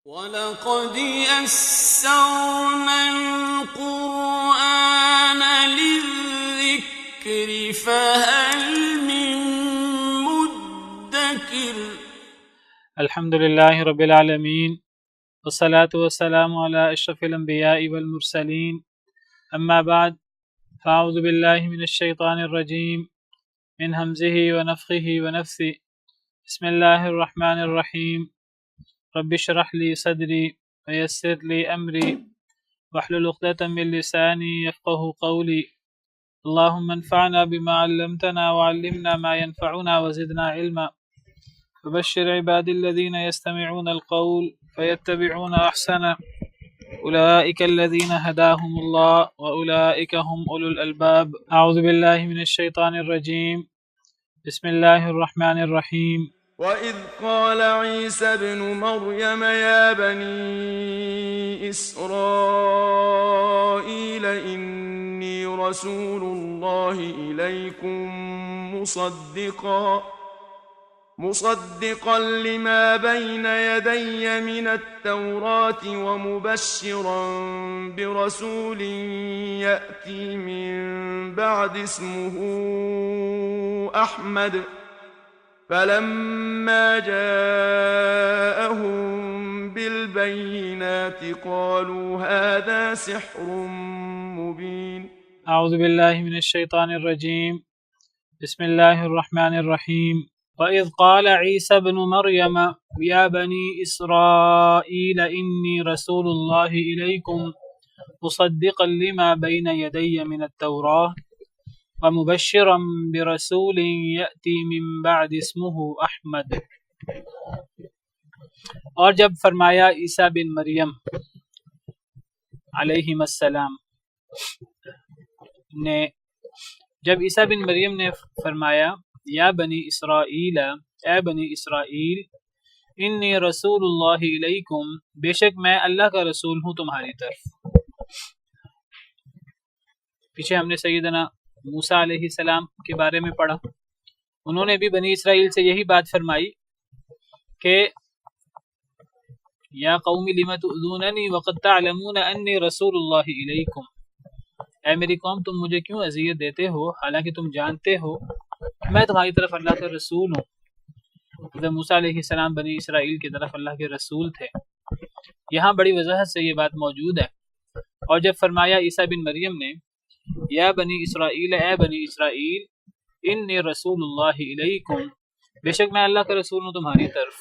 وَلَقَدْ يَسَّرْنَا الْقُرْآنَ لِلذِّكْرِ فَهَلْ مِن مُّدَّكِرٍ۔ الحمد للہ رب العالمین والصلاة والسلام علی اشرف الانبیاء والمرسلین، اما بعد فاعوذ باللہ من الشیطان الرجیم من ہمزہ ونفخہ ونفثہ، بسم اللہ الرحمن الرحیم، رب اشرح لی صدری ویسر لی امری واحلل عقدۃ من لسانی یفقہوا قولی، اللہم انفعنا بما علمتنا وعلمنا ما ينفعنا وزدنا علما، فبشر عبادی الذین یستمعون القول فیتبعون احسنہ، اولئک الذین ہداہم اللہ واولئک هم اولو الالباب۔ اعوذ باللہ من الشیطان الرجیم، بسم اللہ الرحمن الرحیم۔ وَإِذْ قَالَ عِيسَى ابْنُ مَرْيَمَ يَا بَنِي إِسْرَائِيلَ إِنِّي رَسُولُ اللَّهِ إِلَيْكُمْ مُصَدِّقًا لِمَا بَيْنَ يَدَيَّ مِنَ التَّوْرَاةِ وَمُبَشِّرًا بِرَسُولٍ يَأْتِي مِن بَعْدِ اسْمُهُ أَحْمَدُ، فَلَمَّا جَاءَهُم بِالْبَيِّنَاتِ قَالُوا هَذَا سِحْرٌ مُبِينٌ۔ اعوذ باللہ من الشیطان الرجیم، بسم اللہ الرحمن الرحیم۔ وَإِذْ قَالَ عِيسَى ابْنُ مَرْيَمَ يَا بَنِي إِسْرَائِيلَ إِنِّي رَسُولُ اللَّهِ إِلَيْكُمْ مُصَدِّقًا لِمَا بَيْنَ يَدَيَّ مِنَ التَّوْرَاةِ وَمُبَشِّرًا بِرَسُولٍ يَأْتِي مِن بَعْدِ اسْمُهُ أَحْمَدُ۔ اور جب فرمایا عیسیٰ بن مریم علیہ السلام نے، جب عیسیٰ بن مریم نے فرمایا یا بنی اسرائیل، اے بنی اسرائیل، انی رسول اللہ علیکم، بے شک میں اللہ کا رسول ہوں تمہاری طرف۔ پیچھے ہم نے سیدنا موسیٰ علیہ السلام کے بارے میں پڑھا، انہوں نے بھی بنی اسرائیل سے یہی بات فرمائی کہ یا قوم لم تؤذوننی وقد تعلمون انی رسول اللہ علیکم، اے میری قوم تم مجھے کیوں اذیت دیتے ہو حالانکہ تم جانتے ہو میں تمہاری طرف اللہ کا رسول ہوں۔ حضرت موسیٰ علیہ السلام بنی اسرائیل کی طرف اللہ کے رسول تھے، یہاں بڑی وضاحت سے یہ بات موجود ہے۔ اور جب فرمایا عیسیٰ بن مریم نے یا بنی اسرائیل، اے بنی اسرائیل، انی رسول اللہ علیکم، بے شک میں اللہ کا رسول ہوں تمہاری طرف،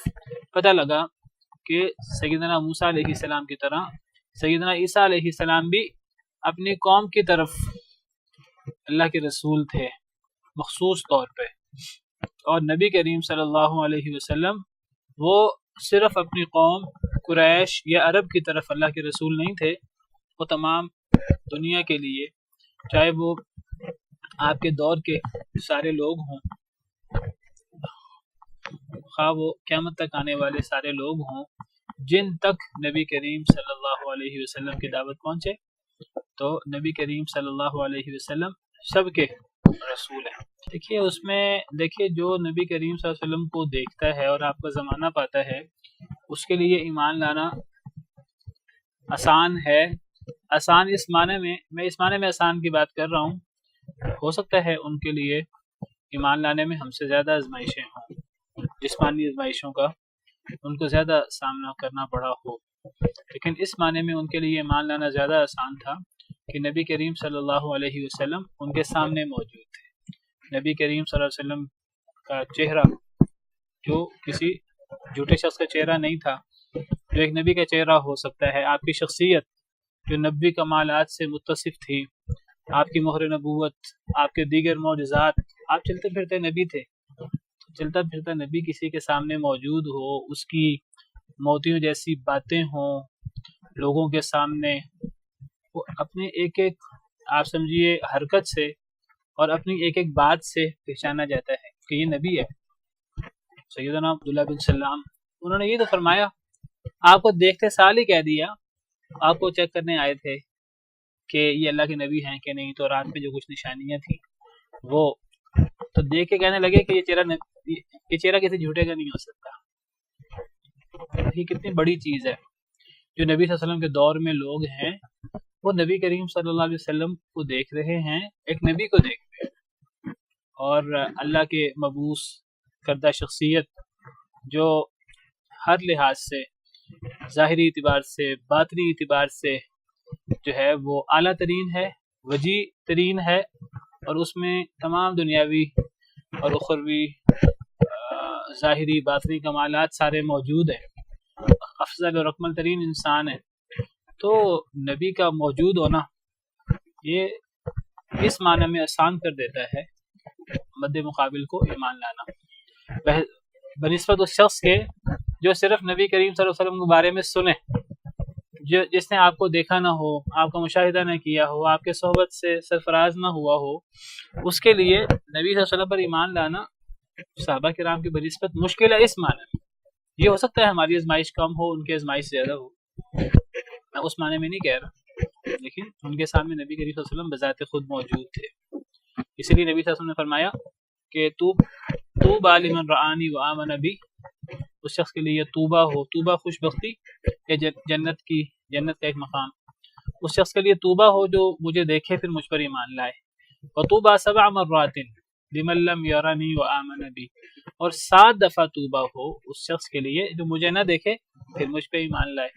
پتہ لگا کہ سیدنا موسیٰ علیہ السلام کی طرح سیدنا عیسیٰ علیہ السلام بھی اپنی قوم کی طرف اللہ کے رسول تھے مخصوص طور پہ، اور نبی کریم صلی اللہ علیہ وسلم وہ صرف اپنی قوم قریش یا عرب کی طرف اللہ کے رسول نہیں تھے، وہ تمام دنیا کے لیے، چاہے وہ آپ کے دور کے سارے لوگ ہوں، خواہ وہ قیامت تک آنے والے سارے لوگ ہوں، جن تک نبی کریم صلی اللہ علیہ وسلم کی دعوت پہنچے تو نبی کریم صلی اللہ علیہ وسلم سب کے رسول ہیں۔ دیکھیے اس میں جو نبی کریم صلی اللہ علیہ وسلم کو دیکھتا ہے اور آپ کا زمانہ پاتا ہے، اس کے لیے ایمان لانا آسان ہے۔ آسان اس معنی میں اس معنی میں آسان کی بات کر رہا ہوں، ہو سکتا ہے ان کے لیے ایمان لانے میں ہم سے زیادہ آزمائشیں ہوں، جسمانی آزمائشوں کا ان کو زیادہ سامنا کرنا پڑا ہو، لیکن اس معنی میں ان کے لیے ایمان لانا زیادہ آسان تھا کہ نبی کریم صلی اللہ علیہ وسلم ان کے سامنے موجود تھے۔ نبی کریم صلی اللہ علیہ وسلم کا چہرہ جو کسی جھوٹے شخص کا چہرہ نہیں تھا، جو ایک نبی کا چہرہ ہو سکتا ہے، آپ کی شخصیت جو نبی کمالات سے متصف تھی، آپ کی مہر نبوت، آپ کے دیگر معجزات، آپ چلتے پھرتے نبی تھے، چلتا پھرتا نبی کسی کے سامنے موجود ہو، اس کی موتیوں جیسی باتیں ہوں لوگوں کے سامنے، وہ اپنے ایک ایک آپ سمجھیے حرکت سے اور اپنی ایک ایک بات سے پہچانا جاتا ہے کہ یہ نبی ہے۔ سیدنا عبداللہ بن سلام انہوں نے یہ تو فرمایا، آپ کو دیکھتے سال ہی کہہ دیا، آپ کو چیک کرنے آئے تھے کہ یہ اللہ کے نبی ہیں کہ نہیں، تو رات میں جو کچھ نشانیاں تھیں وہ تو دیکھ کے کہنے لگے کہ یہ چہرہ کسی جھوٹے کا نہیں ہو سکتا۔ یہ کتنی بڑی چیز ہے جو نبی صلی اللہ علیہ وسلم کے دور میں لوگ ہیں وہ نبی کریم صلی اللہ علیہ وسلم کو دیکھ رہے ہیں، ایک نبی کو دیکھ رہے ہیں، اور اللہ کے مبعوث کردہ شخصیت جو ہر لحاظ سے، ظاہری اعتبار سے، باطنی اعتبار سے جو ہے وہ اعلیٰ ترین ہے، وجیع ترین ہے، اور اس میں تمام دنیاوی اور اخروی ظاہری باطنی کمالات سارے موجود ہیں، افضل اور اکمل ترین انسان ہے، تو نبی کا موجود ہونا یہ اس معنی میں آسان کر دیتا ہے مد مقابل کو ایمان لانا، بنسبت اس شخص کے جو صرف نبی کریم صلی اللہ علیہ وسلم کے بارے میں سنے، جس نے آپ کو دیکھا نہ ہو، آپ کا مشاہدہ نہ کیا ہو، آپ کے صحبت سے سرفراز نہ ہوا ہو، اس کے لیے نبی صلی اللہ علیہ وسلم پر ایمان لانا صحابہ کرام کی بنسبت مشکل ہے۔ اس معنی میں یہ ہو سکتا ہے ہماری آزمائش کم ہو، ان کی آزمائش زیادہ ہو، میں اس معنی میں نہیں کہہ رہا، لیکن ان کے سامنے نبی کریم صلی اللہ علیہ وسلم بذات خود موجود تھے، اسی لیے نبی صلی اللہ علیہ وسلم نے فرمایا کہ طوبی لمن رآنی وآمن بی، اس شخص کے لیے توبہ ہو، توبہ خوش بختی کہ جنت کا ایک مقام، اس شخص کے لیے توبہ ہو جو مجھے دیکھے پھر مجھ پر ایمان لائے، وطوبى 7 مرات لمن لم يرني وآمن بی، اور 7 دفعہ توبہ ہو اس شخص کے لیے جو مجھے نہ دیکھے پھر مجھ پہ ایمان لائے۔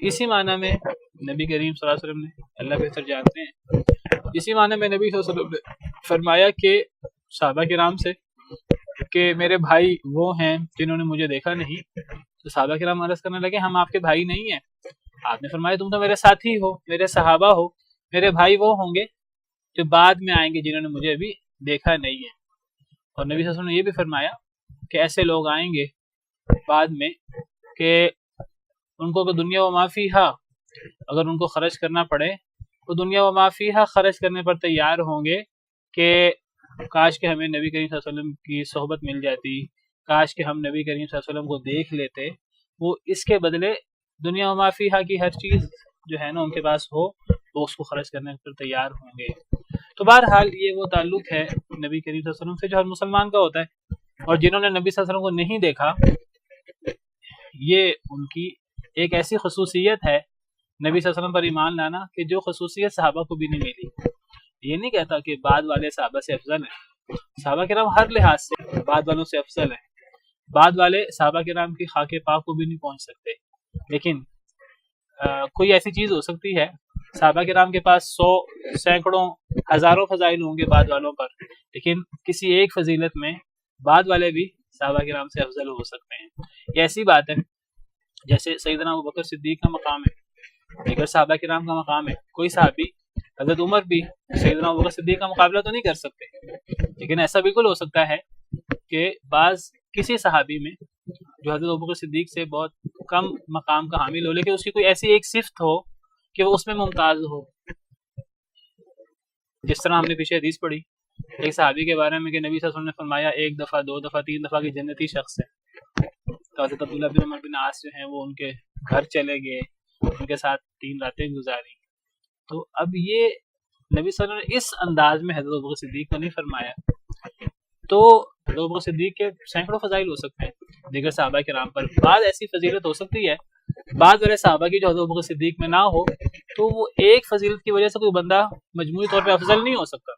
اسی معنی میں نبی کریم صلی اللہ علیہ وسلم نے، اللہ بہتر جانتے ہیں، اسی معنی میں نبی صلی اللہ علیہ وسلم نے فرمایا کہ صحابہ کرام سے کہ میرے بھائی وہ ہیں جنہوں نے مجھے دیکھا نہیں، تو صحابہ کرام عرض کرنے لگے ہم آپ کے بھائی نہیں ہیں، آپ نے فرمایا تم تو میرے ساتھی ہو، میرے صحابہ ہو، میرے بھائی وہ ہوں گے جو بعد میں آئیں گے جنہوں نے مجھے ابھی دیکھا نہیں ہے۔ اور نبی صلی اللہ علیہ وسلم نے یہ بھی فرمایا کہ ایسے لوگ آئیں گے بعد میں کہ ان کو دنیا و ما فیہا، اگر ان کو خرچ کرنا پڑے تو دنیا و ما فیہا خرچ کرنے پر تیار ہوں گے کہ کاش کہ ہمیں نبی کریم صلی اللہ علیہ وسلم کی صحبت مل جاتی، کاش کہ ہم نبی کریم صلی اللہ علیہ وسلم کو دیکھ لیتے، وہ اس کے بدلے دنیا و ما فیہا کی ہر چیز جو ہے نا ان کے پاس ہو، وہ اس کو خرچ کرنے پر تیار ہوں گے۔ تو بہرحال یہ وہ تعلق ہے نبی کریم صلی اللہ علیہ وسلم سے جو ہر مسلمان کا ہوتا ہے، اور جنہوں نے نبی صلی اللہ علیہ وسلم کو نہیں دیکھا یہ ان کی ایک ایسی خصوصیت ہے نبی صلی اللہ علیہ وسلم پر ایمان لانا کہ جو خصوصیت صحابہ کو بھی نہیں ملی۔ یہ نہیں کہتا کہ بعد والے صحابہ سے افضل ہیں، صحابہ کرام ہر لحاظ سے بعد والوں سے افضل ہیں، بعد والے صحابہ کرام کی خاک پاک کو بھی نہیں پہنچ سکتے، لیکن کوئی ایسی چیز ہو سکتی ہے، صحابہ کرام کے پاس 100 سینکڑوں ہزاروں فضائل ہوں گے بعد والوں پر، لیکن کسی ایک فضیلت میں بعد والے بھی صحابہ کرام سے افضل ہو سکتے ہیں۔ یہ ایسی بات ہے جیسے سیدنا ابوبکر صدیق کا مقام ہے، دیگر صحابہ کرام کا مقام ہے، کوئی صحابی حضرت عمر بھی سیدنا ابوبکر صدیق کا مقابلہ تو نہیں کر سکتے، لیکن ایسا بالکل ہو سکتا ہے کہ بعض کسی صحابی میں جو حضرت ابوبکر صدیق سے بہت کم مقام کا حامل ہو، لیکن اس کی کوئی ایسی ایک صفت ہو کہ وہ اس میں ممتاز ہو، جس طرح ہم نے پیچھے حدیث پڑھی ایک صحابی کے بارے میں کہ نبی صلی اللہ علیہ وسلم نے فرمایا 1 دفعہ 2 دفعہ 3 دفعہ کی جنتی شخص ہے، تو حضرت عبداللہ بن عمر بن عاص جو ہیں وہ ان کے گھر چلے گئے، ان کے ساتھ 3 راتیں گزاری، تو اب یہ نبی صلی اللہ علیہ وسلم نے اس انداز میں حضرت ابوبکر صدیق کو نہیں فرمایا، تو حضرت ابوبکر صدیق کے سینکڑوں فضائل ہو سکتے ہیں دیگر صحابہ کرام پر، بعض ایسی فضیلت ہو سکتی ہے بعض والے صحابہ کی جو حضرت ابوبکر صدیق میں نہ ہو، تو وہ ایک فضیلت کی وجہ سے کوئی بندہ مجموعی طور پہ افضل نہیں ہو سکتا۔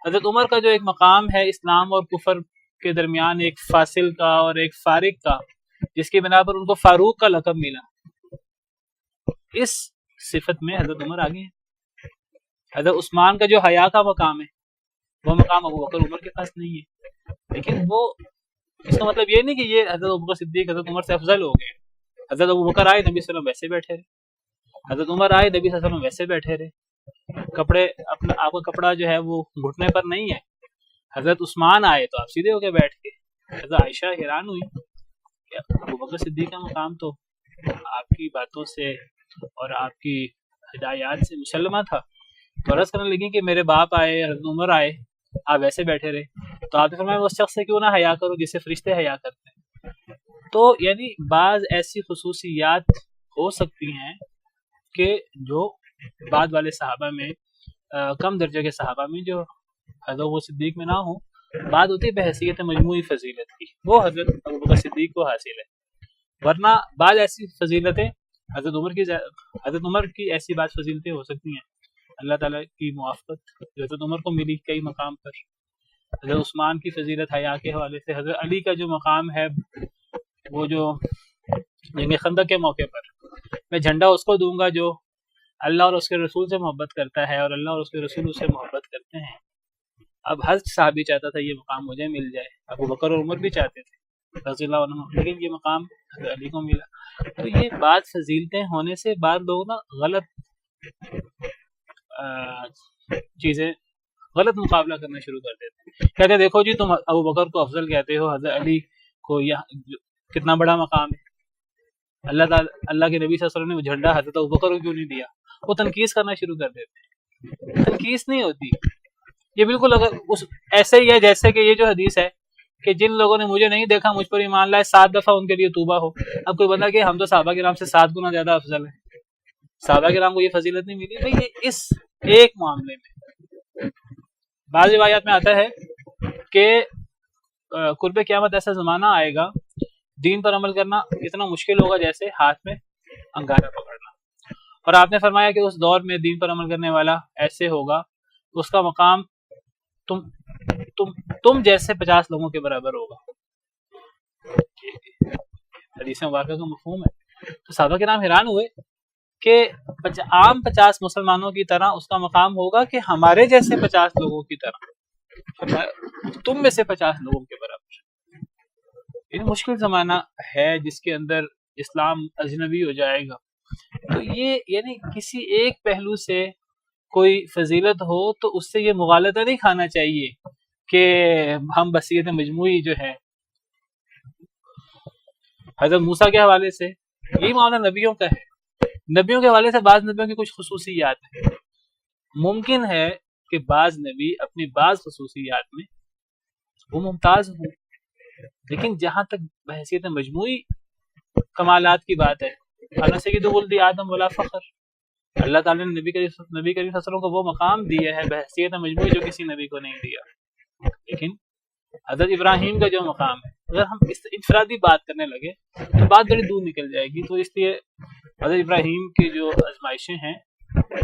حضرت عمر کا جو ایک مقام ہے اسلام اور کفر کے درمیان ایک فاصل کا اور ایک فارق کا، جس کی بنا پر ان کو فاروق کا لقب ملا، اس صفت میں حضرت عمر آگے ہیں۔ حضرت عثمان کا جو حیا کا مقام ہے وہ مقام ابوبکر عمر کے پاس نہیں ہے، لیکن وہ اس کا مطلب یہ نہیں کہ یہ حضرت ابوبکر صدیق حضرت عمر سے افضل ہو گئے۔ حضرت ابوبکر آئے نبی صلی اللہ علیہ وسلم ویسے بیٹھے رہے، حضرت عمر آئے نبی صلی اللہ علیہ وسلم ویسے بیٹھے رہے، کپڑے اپنا آپ کا کپڑا جو ہے وہ گھٹنے پر نہیں ہے۔ حضرت عثمان آئے تو آپ سیدھے ہو کے بیٹھ کے، حضرت عائشہ حیران ہوئی کہ ابوبکر صدیق کا مقام تو آپ کی باتوں سے اور آپ کی ہدایات سے مسلمہ تھا، تو عرض کرنے لگی کہ میرے باپ آئے، حضرت عمر آئے، آپ ویسے بیٹھے رہے، تو آپ نے فرمایا اس شخص سے کیوں نہ حیا کرو جس سے فرشتے حیا کرتے ہیں۔ تو یعنی بعض ایسی خصوصیات ہو سکتی ہیں کہ جو بعد والے صحابہ میں، کم درجے کے صحابہ میں جو حضرت ابوبکر صدیق میں نہ ہو، بات ہوتی ہے بحیثیت مجموعی فضیلت کی، وہ حضرت ابوبکر صدیق کو حاصل ہے، ورنہ بعض ایسی فضیلتیں حضرت عمر کی ایسی بات فضیلتیں ہو سکتی ہیں، اللہ تعالیٰ کی موافقت حضرت عمر کو ملی کئی مقام پر. حضرت عثمان کی فضیلت حیا کے حوالے سے، حضرت علی کا جو مقام ہے وہ جو جنگ خندق کے موقع پر میں جھنڈا اس کو دوں گا جو اللہ اور اس کے رسول سے محبت کرتا ہے اور اللہ اور اس کے رسول اس سے محبت کرتے ہیں. اب ہر صحابی چاہتا تھا یہ مقام مجھے مل جائے، ابو بکر اور عمر بھی چاہتے تھے رضی اللہ عنہ، لیکن یہ مقام حضرت علی کو ملا. تو یہ بات فضیلتیں ہونے سے بعض لوگ نا غلط چیزیں، غلط مقابلہ کرنا شروع کر دیتے ہیں. کہتے ہیں دیکھو جی تم ابو بکر کو افضل کہتے ہو، حضرت علی کو کتنا بڑا مقام ہے، اللہ تعالیٰ اللہ کے نبی صلی اللہ علیہ وسلم نے وہ جھنڈا حضرت ابوبکر کو کیوں نہیں دیا. وہ تنقید کرنا شروع کر دیتے ہیں. تنقید نہیں ہوتی یہ، بالکل اگر ایسے ہی ہے جیسے کہ یہ جو حدیث ہے کہ جن لوگوں نے مجھے نہیں دیکھا مجھ پر ایمان لائے 7 دفعہ ان کے لیے توبہ ہو. اب کوئی بندہ کہ ہم تو صحابہ کرام سے 7 گنا زیادہ افضل ہیں، صحابہ کرام کو یہ فضیلت نہیں ملی. بھئی یہ اس ایک معاملے میں بعض روایات میں آتا ہے کہ قرب قیامت ایسا زمانہ آئے گا دین پر عمل کرنا اتنا مشکل ہوگا جیسے ہاتھ میں انگارہ پکڑنا. اور آپ نے فرمایا کہ اس دور میں دین پر عمل کرنے والا ایسے ہوگا اس کا مقام تم جیسے 50 لوگوں کے برابر ہوگا. حدیث مبارکہ کا مفہوم ہے. تو صحابہ کرام حیران ہوئے کہ عام 50 مسلمانوں کی طرح اس کا مقام ہوگا کہ ہمارے جیسے 50 لوگوں کی طرح، تم میں سے 50 لوگوں کے برابر. یہ مشکل زمانہ ہے جس کے اندر اسلام اجنبی ہو جائے گا. تو یہ یعنی کسی ایک پہلو سے کوئی فضیلت ہو تو اس سے یہ مغالطہ نہیں کھانا چاہیے کہ ہم بصیرت مجموعی جو ہے. حضرت موسیٰ کے حوالے سے یہی معاملہ نبیوں کا ہے. نبیوں کے حوالے سے بعض نبیوں کی کچھ خصوصیات ہیں. ممکن ہے کہ بعض نبی اپنی بعض خصوصیات میں وہ ممتاز ہوں، لیکن جہاں تک بحیثیت مجموعی کمالات کی بات ہے، انا سید ولد آدم ولا فخر، اللہ تعالیٰ نے نبی کریم صلی اللہ علیہ وسلم کو وہ مقام دیا ہے بحیثیت مجموعی جو کسی نبی کو نہیں دیا. لیکن حضرت ابراہیم کا جو مقام ہے، اگر ہم اس انفرادی بات کرنے لگے تو بات بڑی دور نکل جائے گی. تو اس لیے حضرت ابراہیم کی جو آزمائشیں ہیں،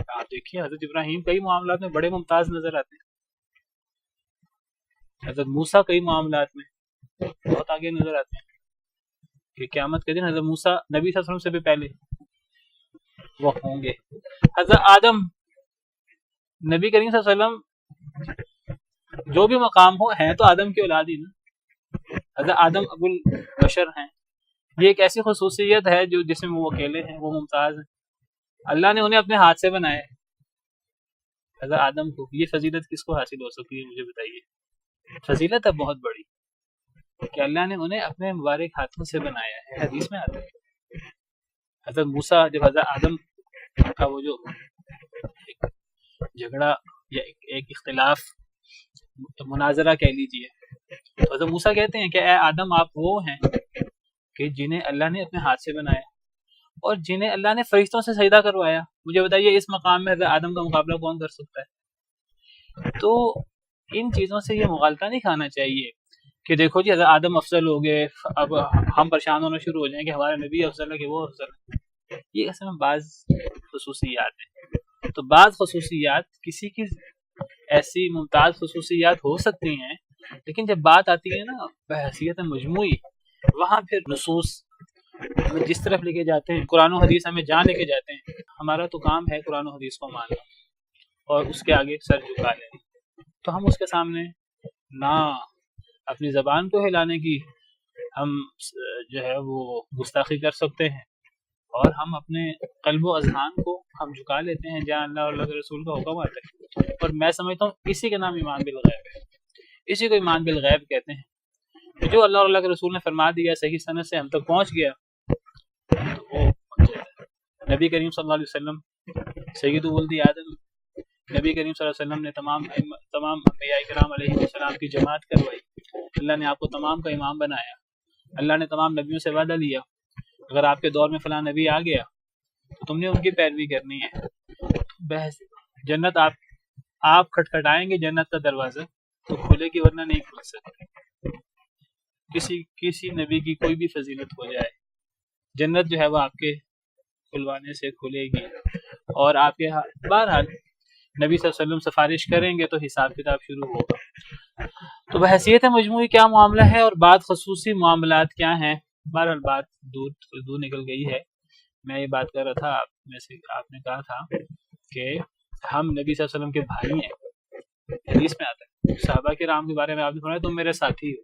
آپ دیکھیے حضرت ابراہیم کئی معاملات میں بڑے ممتاز نظر آتے ہیں. حضرت موسیٰ کئی معاملات میں بہت آگے نظر آتے ہیں کہ قیامت کے دن حضرت موسیٰ نبی صلی اللہ علیہ وسلم سے بھی پہلے وہ ہوں گے. حضرت آدم نبی کریم صلی اللہ علیہ وسلم جو بھی مقام ہو ہیں تو آدم کی اولاد ہی نا. حضرت آدم ابو البشر ہیں. یہ ایک ایسی خصوصیت ہے جو جس میں وہ اکیلے ہیں، وہ ممتاز ہیں. اللہ نے انہیں اپنے ہاتھ سے بنایا ہے حضرت آدم کو. یہ فضیلت کس کو حاصل ہو سکتی ہے مجھے بتائیے؟ فضیلت ہے بہت بڑی کہ اللہ نے انہیں اپنے مبارک ہاتھوں سے بنایا ہے. حدیث میں آتا ہے حضرت موسیٰ جب حضرت آدم کا وہ جو جھگڑا یا ایک اختلاف مناظرہ کہہ لیجیے، تو حضرت موسیٰ کہتے ہیں کہ اے آدم آپ وہ ہیں کہ جنہیں اللہ نے اپنے ہاتھ سے بنایا اور جنہیں اللہ نے فرشتوں سے سجدہ کروایا. مجھے بتائیے اس مقام میں حضرت آدم کا مقابلہ کون کر سکتا ہے؟ تو ان چیزوں سے یہ مغالطہ نہیں کھانا چاہیے کہ دیکھو جی حضرت آدم افضل ہو گئے، اب ہم پریشان ہونا شروع ہو جائیں کہ ہمارے نبی افضل ہے کہ وہ افضل ہے. یہ اصل میں بعض خصوصیات ہیں. تو بعض خصوصیات کسی کی ایسی ممتاز خصوصیات ہو سکتی ہیں، لیکن جب بات آتی ہے نا بحیثیت مجموعی، وہاں پھر نصوص ہمیں جس طرف لے کے جاتے ہیں، قرآن و حدیث ہمیں جہاں لے کے جاتے ہیں، ہمارا تو کام ہے قرآن و حدیث کو ماننا اور اس کے آگے سر جھکا لینا. تو ہم اس کے سامنے نہ اپنی زبان کو ہلانے کی ہم جو ہے وہ گستاخی کر سکتے ہیں، اور ہم اپنے قلب و اذہان کو ہم جھکا لیتے ہیں جہاں اللہ اور اللہ کے رسول کا حکم آتا ہے. اور میں سمجھتا ہوں اسی کا نام ایمان بالغیب ہے. اسی کو ایمان بالغیب کہتے ہیں. جو اللہ اور اللہ کے رسول نے فرما دیا صحیح سند سے ہم تک پہنچ گیا تو وہ نبی کریم صلی اللہ علیہ وسلم سید ولد آدم، نبی کریم صلی اللہ علیہ وسلم نے تمام انبیاء کرام علیہ السلام کی جماعت کروائی. اللہ نے آپ کو تمام کا امام بنایا. اللہ نے تمام نبیوں سے وعدہ لیا اگر آپ کے دور میں فلاں نبی آ گیا تو تم نے ان کی پیروی کرنی ہے. بحث جنت آپ کھٹکھٹائیں گے جنت کا دروازہ تو کھلے گی، ورنہ نہیں کھل سکتی. کسی نبی کی کوئی بھی فضیلت ہو جائے، جنت جو ہے وہ آپ کے کھلوانے سے کھلے گی، اور آپ کے بہرحال نبی صلی اللہ علیہ وسلم سفارش کریں گے تو حساب کتاب شروع ہوگا۔ تو بحیثیت مجموعی کیا معاملہ ہے اور بعد خصوصی معاملات کیا ہیں؟ بہرحال بات دور نکل گئی ہے۔ میں یہ بات کر رہا تھا، آپ نے کہا تھا کہ ہم نبی صلی اللہ علیہ وسلم کے بھائی ہیں، حدیث میں آتا ہے صحابہ کرام کے بارے میں آپ نے فرمایا تم میرے ساتھی ہو،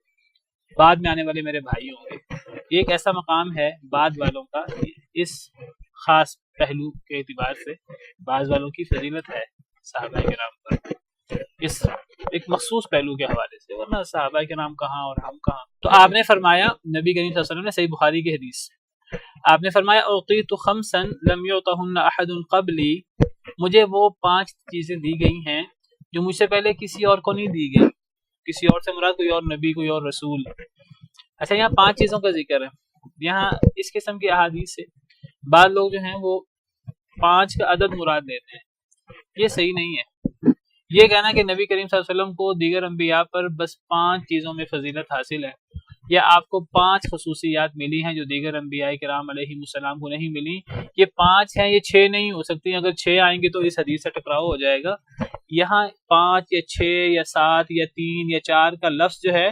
بعد میں آنے والے میرے بھائی ہوں گے۔ یہ ایک ایسا مقام ہے بعد والوں کا، اس خاص پہلو کے اعتبار سے بعض والوں کی فضیلت ہے صحابہ کرام پر، اس ایک مخصوص پہلو کے حوالے سے، ورنہ صحابہ کرام کہاں اور ہم کہاں۔ تو آپ نے فرمایا، نبی کریم صلی اللہ علیہ وسلم نے صحیح بخاری کی حدیث سے آپ نے فرمایا اعطیت خمسا لم یعطہن احد قبلی، مجھے وہ 5 چیزیں دی گئی ہیں جو مجھ سے پہلے کسی اور کو نہیں دی گئی۔ کسی اور سے مراد کوئی اور نبی، کوئی اور رسول۔ اچھا، یہاں 5 چیزوں کا ذکر ہے۔ یہاں اس قسم کی احادیث سے بعض لوگ جو ہیں وہ 5 کا عدد مراد لیتے ہیں، یہ صحیح نہیں ہے۔ یہ کہنا کہ نبی کریم صلی اللہ علیہ وسلم کو دیگر انبیاء پر بس 5 چیزوں میں فضیلت حاصل ہے، یا آپ کو 5 خصوصیات ملی ہیں جو دیگر انبیاء کرام علیہ السلام کو نہیں ملی، یہ 5 ہیں، یہ 6 نہیں ہو سکتی۔ اگر 6 آئیں گے تو اس حدیث سے ٹکراؤ ہو جائے گا۔ یہاں 5 یا 6 یا 7 یا 3 یا 4 کا لفظ جو ہے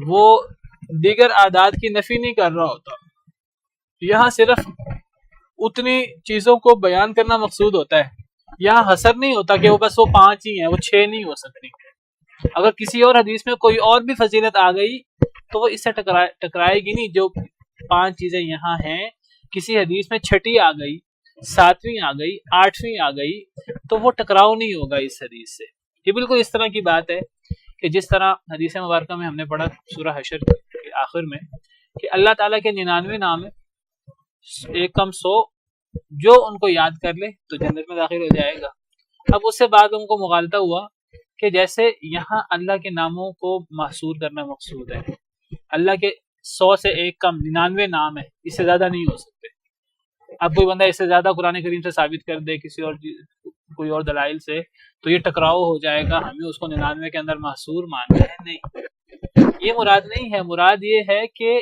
وہ دیگر اعداد کی نفی نہیں کر رہا ہوتا، یہاں صرف اتنی چیزوں کو بیان کرنا مقصود ہوتا ہے۔ یہاں حصر نہیں ہوتا کہ وہ بس وہ 5 ہی ہیں، وہ 6 نہیں ہو سکتی۔ اگر کسی اور حدیث میں کوئی اور بھی فضیلت آ گئی تو وہ اس سے ٹکرائے گی نہیں۔ جو 5 چیزیں یہاں ہیں، کسی حدیث میں 6ٹھی آ گئی، 7ویں آ گئی، 8ویں آ گئی، تو وہ ٹکراؤ نہیں ہوگا اس حدیث سے۔ یہ بالکل اس طرح کی بات ہے کہ جس طرح حدیث مبارکہ میں ہم نے پڑھا سورہ حشر کے آخر میں کہ اللہ تعالیٰ کے 99 نام ہے، ایک کم 100، جو ان کو یاد کر لے تو جنت میں داخل ہو جائے گا۔ اب اس سے بعد ان کو مغالطہ ہوا کہ جیسے یہاں اللہ کے ناموں کو محصور کرنا مقصود ہے، اللہ کے 100 سے ایک کم 99 نام ہے، اس سے زیادہ نہیں ہو سکتے۔ اب کوئی بندہ اس سے زیادہ قرآن کریم سے ثابت کر دے کسی اور کوئی اور دلائل سے تو یہ ٹکراؤ ہو جائے گا، ہمیں اس کو 99 کے اندر محصور ماننا ہے۔ نہیں، یہ مراد نہیں ہے۔ مراد یہ ہے کہ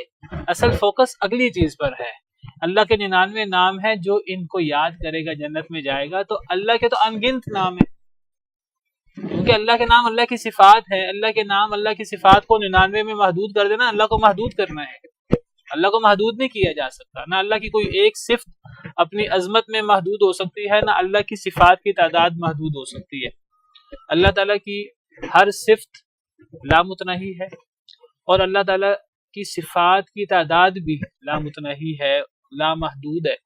اصل فوکس اگلی چیز پر ہے۔ اللہ کے 99 نام ہے، جو ان کو یاد کرے گا جنت میں جائے گا۔ تو اللہ کے تو انگنت نام ہے، کیونکہ اللہ کے نام اللہ کی صفات ہے۔ اللہ کے نام اللہ کی صفات کو 99 میں محدود کر دینا، اللہ کو محدود کرنا ہے۔ اللہ کو محدود نہیں کیا جا سکتا، نہ اللہ کی کوئی ایک صفت اپنی عظمت میں محدود ہو سکتی ہے، نہ اللہ کی صفات کی تعداد محدود ہو سکتی ہے۔ اللہ تعالیٰ کی ہر صفت لامتناہی ہے، اور اللہ تعالیٰ کی صفات کی تعداد بھی لامتناہی ہے، لامحدود ہے۔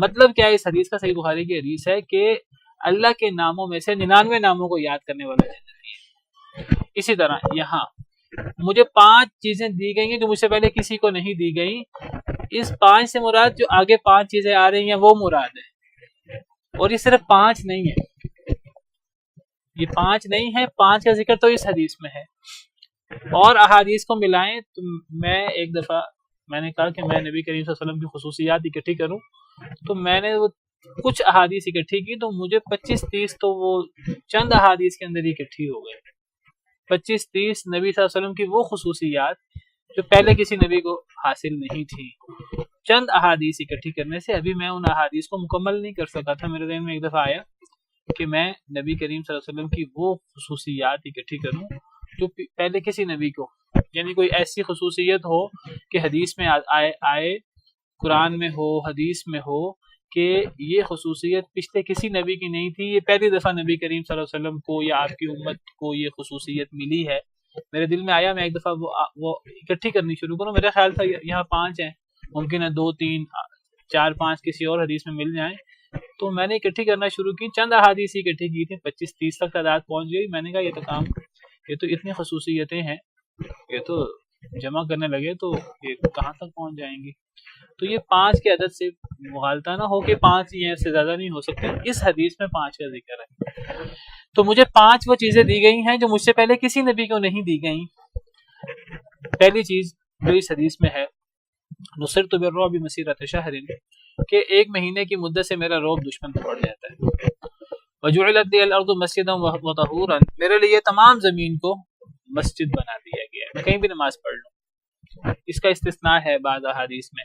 مطلب کیا ہے اس حدیث کا؟ صحیح بخاری کی حدیث ہے کہ اللہ کے ناموں میں سے 99 ناموں کو یاد کرنے والا جنتی ہے۔ اسی طرح یہاں مجھے 5 چیزیں دی گئی ہیں جو مجھ سے پہلے کسی کو نہیں دی گئی۔ اس 5 سے مراد جو آگے 5 چیزیں آ رہی ہیں وہ مراد ہے، اور یہ صرف 5 نہیں ہے، یہ 5 نہیں ہے، 5 کا ذکر تو اس حدیث میں ہے۔ اور احادیث کو ملائیں تو میں ایک دفعہ میں نے کہا کہ میں نبی کریم صلی اللہ علیہ وسلم کی خصوصیات اکٹھی کروں، تو میں نے وہ کچھ احادیث اکٹھی کی تو مجھے 25-30 تو وہ چند احادیث کے اندر اکٹھی ہو گئے۔ 25-30 نبی صلی اللہ علیہ وسلم کی وہ خصوصیات جو پہلے کسی نبی کو حاصل نہیں تھی، چند احادیث اکٹھی کرنے سے ابھی میں ان احادیث کو مکمل نہیں کر سکا تھا۔ میرے ذہن میں ایک دفعہ آیا کہ میں نبی کریم صلی اللہ علیہ وسلم کی وہ خصوصیات اکٹھی کروں جو پہلے کسی نبی کو، یعنی کوئی ایسی خصوصیت ہو کہ حدیث میں آئے، قرآن میں ہو، حدیث میں ہو کہ یہ خصوصیت پچھلے کسی نبی کی نہیں تھی، یہ پہلی دفعہ نبی کریم صلی اللہ علیہ وسلم کو یا آپ کی امت کو یہ خصوصیت ملی ہے۔ میرے دل میں آیا میں ایک دفعہ وہ اکٹھی کرنی شروع کروں۔ میرا خیال تھا یہاں 5 ہیں، ممکن ہے 2 3 4 5 کسی اور حدیث میں مل جائیں، تو میں نے اکٹھی کرنا شروع کی۔ چند احادیث اکٹھی کی تھی، 25-30 تک تعداد پہنچ گئی۔ میں نے کہا یہ تو اتنی خصوصیتیں ہیں، یہ تو جمع کرنے لگے تو یہ کہاں تک پہنچ جائیں گی۔ تو یہ 5 کے عدد سے مغالطہ نہ ہو کہ 5 ہی ہیں، اس سے زیادہ نہیں ہو سکتے۔ اس حدیث میں 5 کا ذکر ہے، تو مجھے 5 وہ چیزیں دی گئی ہیں جو مجھ سے پہلے کسی نبی کو نہیں دی گئیں۔ پہلی چیز جو اس حدیث میں ہے، نصرت بالرعب مسیرۃ شہر، کہ 1 مہینے کی مدت سے میرا رعب دشمن پہ پڑ جاتا ہے۔ وجعلت لي الارض مسجدا وطهورا، میرے لیے تمام زمین کو مسجد بنا دیا گیا ہے، میں کہیں بھی نماز پڑھ لوں۔ اس کا استثناء ہے بعض احادیث میں،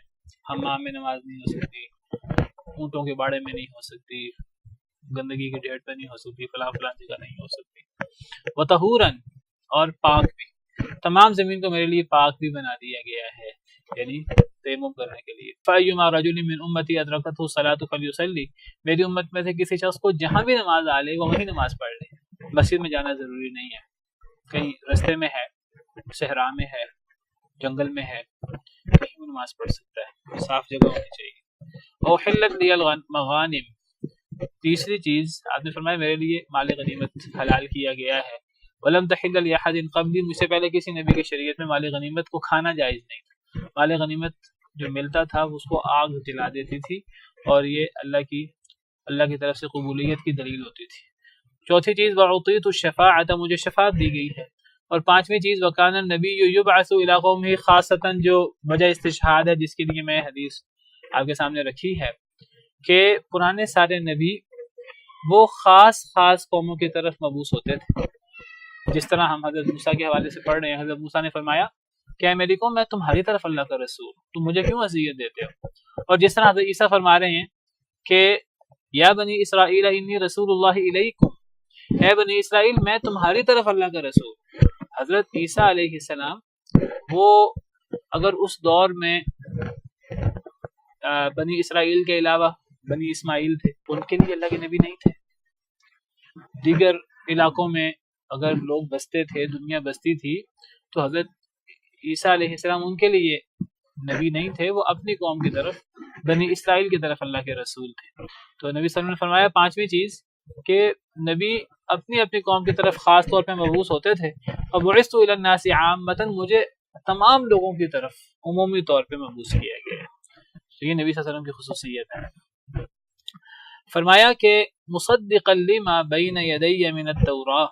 حمام میں نماز نہیں ہو سکتی، اونٹوں کے باڑے میں نہیں ہو سکتی، گندگی کے ڈھیر پہ نہیں ہو سکتی، فلاں جگہ نہیں ہو سکتی۔ وطہورن، اور پاک بھی، تمام زمین کو میرے لیے پاک بھی بنا دیا گیا ہے، یعنی تیمم کرنے کے لیے۔ فَأَيُّمَا رَجُلٍ مِّنْ أُمَّتِي أَدْرَكَتْهُ الصَّلَاةُ فَلْيُصَلِّ، میری امت میں سے کسی شخص کو جہاں بھی نماز آ لے وہ وہیں نماز پڑھ لے، مسجد میں جانا ضروری نہیں ہے، کہیں رستے میں ہے، صحرا میں ہے، جنگل میں ہے، کہیں بھی نماز پڑھ سکتا ہے، صاف جگہ ہونی چاہیے۔ اُحِلَّتْ لِيَ الْمَغَانِمُ، تیسری چیز آپ نے فرمایا میرے لیے مال غنیمت حلال کیا گیا ہے۔ وَلَمْ تَحِلَّ لِأَحَدٍ قَبْلِي، مجھ سے پہلے کسی نبی کے شریعت میں مال غنیمت کو کھانا جائز نہیں تھا۔ مال غنیمت جو ملتا تھا اس کو آگ جلا دیتی تھی، اور یہ اللہ کی طرف سے قبولیت کی دلیل ہوتی تھی۔ چوتھی چیز وَأُعْطِيتُ الشَّفَاعَةَ، مجھے شفاعت دی گئی ہے۔ اور پانچویں چیز وَكَانَ النَّبِيُّ يُبْعَثُ إِلَىٰ قَوْمِهِ خَاصَّةً، جو وجہ استشہاد ہے جس کے لیے میں حدیث آپ کے سامنے رکھی ہے کہ پرانے سارے نبی وہ خاص قوموں کی طرف مبعوث ہوتے تھے، جس طرح ہم حضرت موسیٰ کے حوالے سے پڑھ رہے ہیں۔ حضرت موسیٰ نے فرمایا کہ اے میری قوم، میں تمہاری طرف اللہ کا رسول، تم مجھے کیوں اذیت دیتے ہو؟ اور جس طرح حضرت عیسیٰ فرما رہے ہیں کہ یا بنی اسرائیل انی رسول اللہ علیکم، اے بنی اسرائیل میں تمہاری طرف اللہ کا رسول۔ حضرت عیسیٰ علیہ السلام وہ اگر اس دور میں بنی اسرائیل کے علاوہ بنی اسماعیل تھے، ان کے لیے اللہ کے نبی نہیں تھے۔ دیگر علاقوں میں اگر لوگ بستے تھے، دنیا بستی تھی، تو حضرت عیسیٰ علیہ السلام ان کے لیے نبی نہیں تھے، وہ اپنی قوم کی طرف بنی اسرائیل کی طرف اللہ کے رسول تھے۔ تو نبی صلی اللہ علیہ وسلم نے فرمایا پانچویں چیز کہ نبی اپنی قوم کی طرف خاص طور پہ مبعوث ہوتے تھے، اور بعثت الی الناس عامۃ، مجھے تمام لوگوں کی طرف عمومی طور پہ مبعوث کیا گیا ہے۔ تو یہ نبی صلی اللہ علیہ وسلم کی خصوصیت ہے۔ فرمایا کہ مصدقا لما بین یدی من التوراۃ،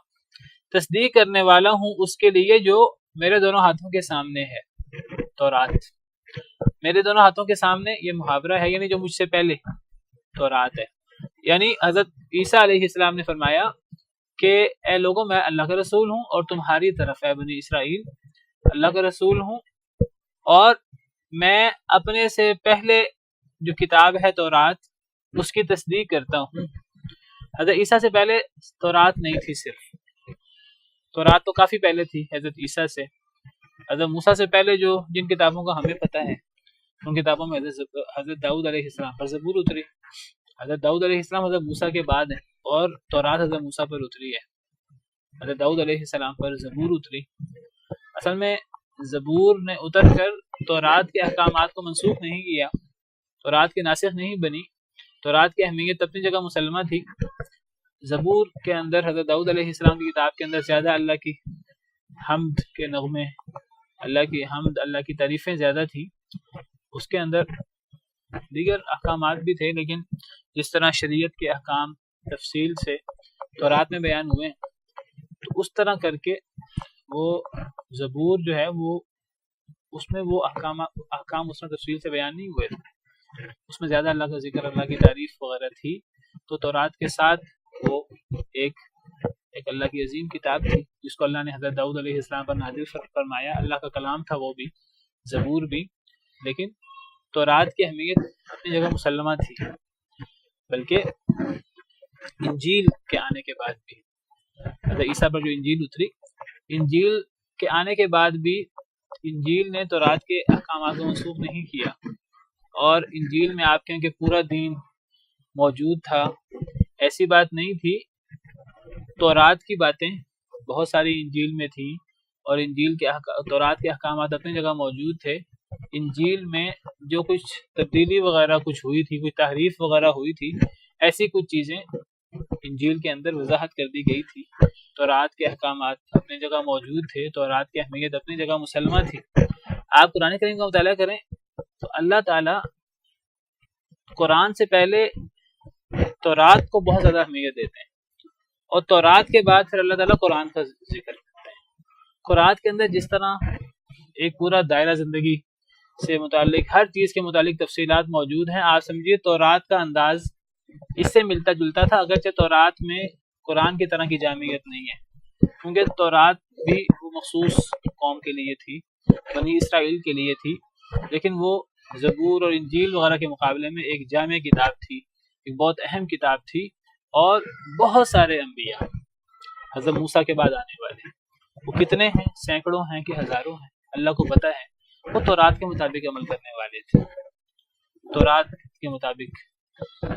تصدیق کرنے والا ہوں اس کے لیے جو میرے دونوں ہاتھوں کے سامنے ہے، تورات۔ میرے دونوں ہاتھوں کے سامنے یہ محاورہ ہے، یعنی جو مجھ سے پہلے تورات ہے۔ یعنی حضرت عیسیٰ علیہ السلام نے فرمایا کہ اے لوگوں، میں اللہ کا رسول ہوں، اور تمہاری طرف اے بنی اسرائیل اللہ کا رسول ہوں، اور میں اپنے سے پہلے جو کتاب ہے تورات اس کی تصدیق کرتا ہوں۔ حضرت عیسیٰ سے پہلے تورات نہیں تھی، صرف تورات تو کافی پہلے تھی حضرت عیسیٰ سے۔ حضرت موسیٰ سے پہلے جو جن کتابوں کا ہمیں پتہ ہے ان کتابوں میں حضرت داؤد علیہ السلام پر زبور اتری۔ حضرت داؤد علیہ السلام حضرت موسیٰ کے بعد ہے، اور تورات حضرت موسیٰ پر اتری ہے۔ حضرت داؤد علیہ السلام پر زبور اتری۔ اصل میں زبور نے اتر کر تورات کے احکامات کو منسوخ نہیں کیا، تورات کے ناسخ نہیں بنی۔ تورات کی اہمیت اپنی جگہ مسلمہ تھی۔ زبور کے اندر حضرت داؤد علیہ السلام کی کتاب کے اندر زیادہ اللہ کی حمد کے نغمے، اللہ کی حمد، اللہ کی تعریفیں زیادہ تھی۔ اس کے اندر دیگر احکامات بھی تھے، لیکن جس طرح شریعت کے احکام تفصیل سے تورات میں بیان ہوئے تو اس طرح کر کے وہ زبور جو ہے وہ اس میں وہ احکام اس میں تفصیل سے بیان نہیں ہوئے تھے، اس میں زیادہ اللہ کا ذکر، اللہ کی تعریف وغیرہ تھی۔ تو تورات کے ساتھ وہ ایک اللہ کی عظیم کتاب تھی جس کو اللہ نے حضرت داؤد علیہ السلام پر نازل فرمایا، اللہ کا کلام تھا وہ بھی، زبور بھی۔ لیکن تورات کی اہمیت اپنی جگہ مسلمہ تھی، بلکہ انجیل کے آنے کے بعد بھی حضرت عیسیٰ پر جو انجیل اتری، انجیل کے آنے کے بعد بھی انجیل نے تورات کے احکامات کو منسوخ نہیں کیا، اور انجیل میں آپ کہیں کہ پورا دین موجود تھا، ایسی بات نہیں تھی۔ تورات کی باتیں بہت ساری انجیل میں تھیں، اور انجیل کے تورات کے احکامات اپنی جگہ موجود تھے۔ انجیل میں جو کچھ تبدیلی وغیرہ کچھ ہوئی تھی، کچھ تحریف وغیرہ ہوئی تھی، ایسی کچھ چیزیں انجیل کے اندر وضاحت کر دی گئی تھی۔ تورات کے احکامات اپنی جگہ موجود تھے، تورات کی اہمیت اپنی جگہ مسلمہ تھی۔ آپ قرآن کریم کا مطالعہ کریں تو اللہ تعالیٰ قرآن سے پہلے تورات کو بہت زیادہ اہمیت دیتے ہیں، اور تورات کے بعد پھر اللہ تعالیٰ قرآن کا ذکر کرتے ہیں۔ قرآن کے اندر جس طرح ایک پورا دائرہ زندگی سے متعلق ہر چیز کے متعلق تفصیلات موجود ہیں، آپ سمجھیے تورات کا انداز اس سے ملتا جلتا تھا، اگرچہ تورات میں قرآن کی طرح کی جامعیت نہیں ہے، کیونکہ تورات بھی وہ مخصوص قوم کے لیے تھی، بنی اسرائیل کے لیے تھی، لیکن وہ زبور اور انجیل وغیرہ کے مقابلے میں ایک جامع کتاب تھی، ایک بہت اہم کتاب تھی، اور بہت سارے انبیاء حضرت موسیٰ کے بعد آنے والے، وہ کتنے ہیں، سینکڑوں ہیں کہ ہزاروں ہیں، اللہ کو پتہ ہے، وہ تورات کے مطابق عمل کرنے والے تھے، تورات کے مطابق